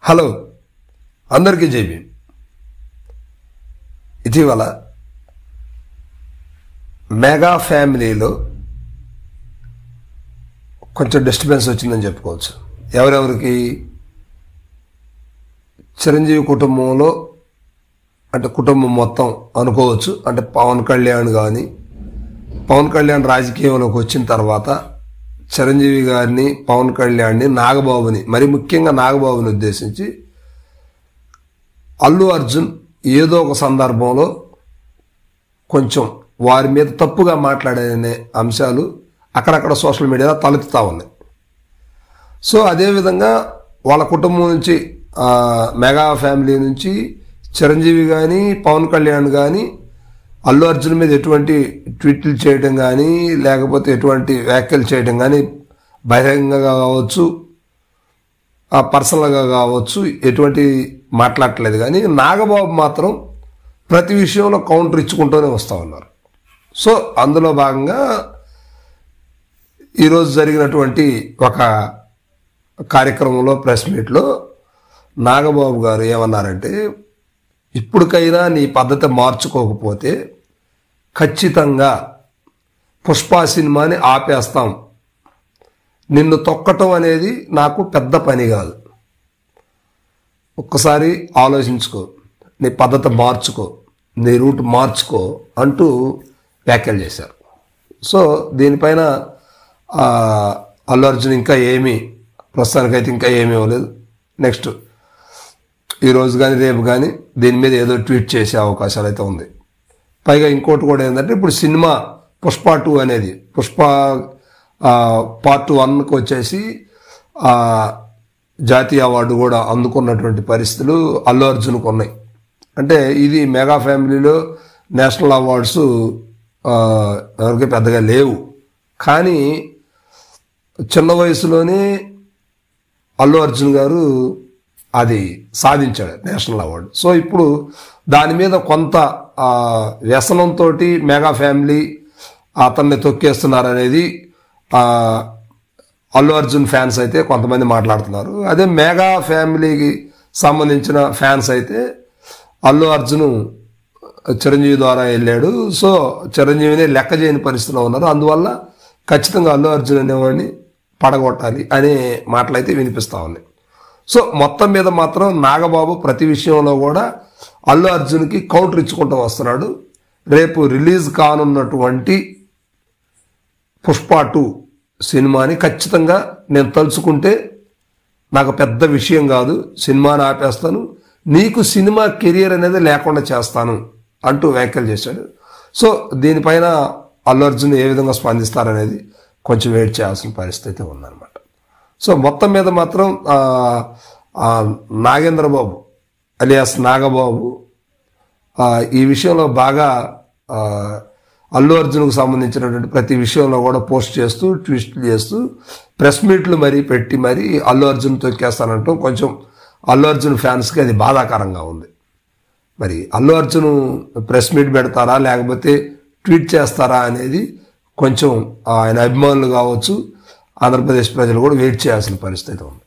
Hello అందరికీ జై భీమ్. ఇటీవల మెగా ఫ్యామిలీలో కొంచెం డిస్టర్బెన్స్ వచ్చిందని చెప్పుకోవచ్చు. ఎవరెవరికి? చిరంజీవి కుటుంబంలో, అంటే కుటుంబం మొత్తం అనుకోవచ్చు. అంటే పవన్ కళ్యాణ్ కానీ, పవన్ కళ్యాణ్ రాజకీయంలోకి వచ్చిన తర్వాత చిరంజీవి గారిని, పవన్ కళ్యాణ్ని, నాగబాబుని, మరి ముఖ్యంగా నాగబాబుని ఉద్దేశించి అల్లు అర్జున్ ఏదో ఒక సందర్భంలో కొంచెం వారి మీద తప్పుగా మాట్లాడే అంశాలు అక్కడక్కడ సోషల్ మీడియాలో తలెత్తుతూ ఉన్నాయి. సో అదేవిధంగా వాళ్ళ కుటుంబం నుంచి, మెగా ఫ్యామిలీ నుంచి చిరంజీవి కానీ, పవన్ కళ్యాణ్ కానీ అల్లు అర్జున్ మీద ఎటువంటి ట్వీట్లు చేయడం కానీ, లేకపోతే ఎటువంటి వ్యాఖ్యలు చేయడం కానీ, బహిరంగంగా కావచ్చు, పర్సనల్గా కావచ్చు, ఎటువంటి మాట్లాడట్లేదు. కానీ నాగబాబు మాత్రం ప్రతి విషయంలో కౌంటర్ ఇచ్చుకుంటూనే వస్తూ ఉన్నారు. సో అందులో భాగంగా ఈరోజు జరిగినటువంటి ఒక కార్యక్రమంలో, ప్రెస్ మీట్లో నాగబాబు గారు ఏమన్నారంటే, ఇప్పటికైనా నీ పద్ధతి మార్చుకోకపోతే ఖచ్చితంగా పుష్ప సినిమాని ఆపేస్తాం. నిన్ను తొక్కటం అనేది నాకు పెద్ద పని కాదు. ఒక్కసారి ఆలోచించుకో, నీ పద్ధతి మార్చుకో, నీ రూట్ మార్చుకో అంటూ వ్యాఖ్యలు చేశారు. సో దీనిపైన అల్లు అర్జున్ ఇంకా ప్రస్తుతానికైతే ఇంకా ఏమీ ఇవ్వలేదు. నెక్స్ట్ ఈరోజు కానీ రేపు కానీ దీని మీద ఏదో ట్వీట్ చేసే అవకాశాలు అయితే ఉంది. పైగా ఇంకోటి కూడా ఏంటంటే, ఇప్పుడు సినిమా పుష్ప 2 అనేది, పుష్ప పార్ట్ 1కి వచ్చేసి జాతీయ అవార్డు కూడా అందుకున్నటువంటి పరిస్థితులు అల్లు అర్జున్కు ఉన్నాయి. అంటే ఇది మెగా ఫ్యామిలీలో నేషనల్ అవార్డ్స్ ఎవరికి పెద్దగా లేవు. కానీ చిన్న వయసులోనే అల్లు అర్జున్ గారు అది సాధించాడు, నేషనల్ అవార్డు. సో ఇప్పుడు దాని మీద కొంత వ్యసనంతో మెగా ఫ్యామిలీ అతన్ని తొక్కేస్తున్నారనేది అల్లు అర్జున్ ఫ్యాన్స్ అయితే కొంతమంది మాట్లాడుతున్నారు. అదే మెగా ఫ్యామిలీకి సంబంధించిన ఫ్యాన్స్ అయితే అల్లు అర్జున్ చిరంజీవి ద్వారా వెళ్ళాడు, సో చిరంజీవిని లెక్క చేయని పరిస్థితిలో ఉన్నారు, అందువల్ల ఖచ్చితంగా అల్లు అర్జున్ అనేవాడిని పడగొట్టాలి అనే మాటలు అయితే వినిపిస్తూ ఉన్నాయి. సో మొత్తం మీద మాత్రం నాగబాబు ప్రతి విషయంలో కూడా అల్లు అర్జున్కి కౌంటర్ ఇచ్చుకుంటూ వస్తున్నాడు. రేపు రిలీజ్ కానున్నటువంటి పుష్ప 2 సినిమాని ఖచ్చితంగా నేను తలుచుకుంటే నాకు పెద్ద విషయం కాదు, సినిమాని ఆపేస్తాను, నీకు సినిమా కెరియర్ అనేది లేకుండా చేస్తాను అంటూ వ్యాఖ్యలు చేశాడు. సో దీనిపైన అల్లు అర్జున్ ఏ విధంగా స్పందిస్తారనేది కొంచెం వెయిట్ చేయాల్సిన పరిస్థితి ఉందన్నమాట. సో మొత్తం మీద మాత్రం నాగేంద్రబాబు అలియాస్ నాగబాబు ఈ విషయంలో బాగా అల్లు అర్జున్కు సంబంధించినటువంటి ప్రతి విషయంలో కూడా పోస్ట్ చేస్తూ, ట్వీట్లు చేస్తూ, ప్రెస్ మీట్లు మరీ పెట్టి మరీ అల్లు అర్జున్ తొక్కేస్తానంటూ కొంచెం అల్లు అర్జున్ ఫ్యాన్స్కి అది బాధాకరంగా ఉంది. మరి అల్లు అర్జున్ ప్రెస్ మీట్ పెడతారా లేకపోతే ట్వీట్ చేస్తారా అనేది కొంచెం ఆయన అభిమానులు కావచ్చు, ఆంధ్రప్రదేశ్ ప్రజలు కూడా వెయిట్ చేయాల్సిన పరిస్థితి ఉంది.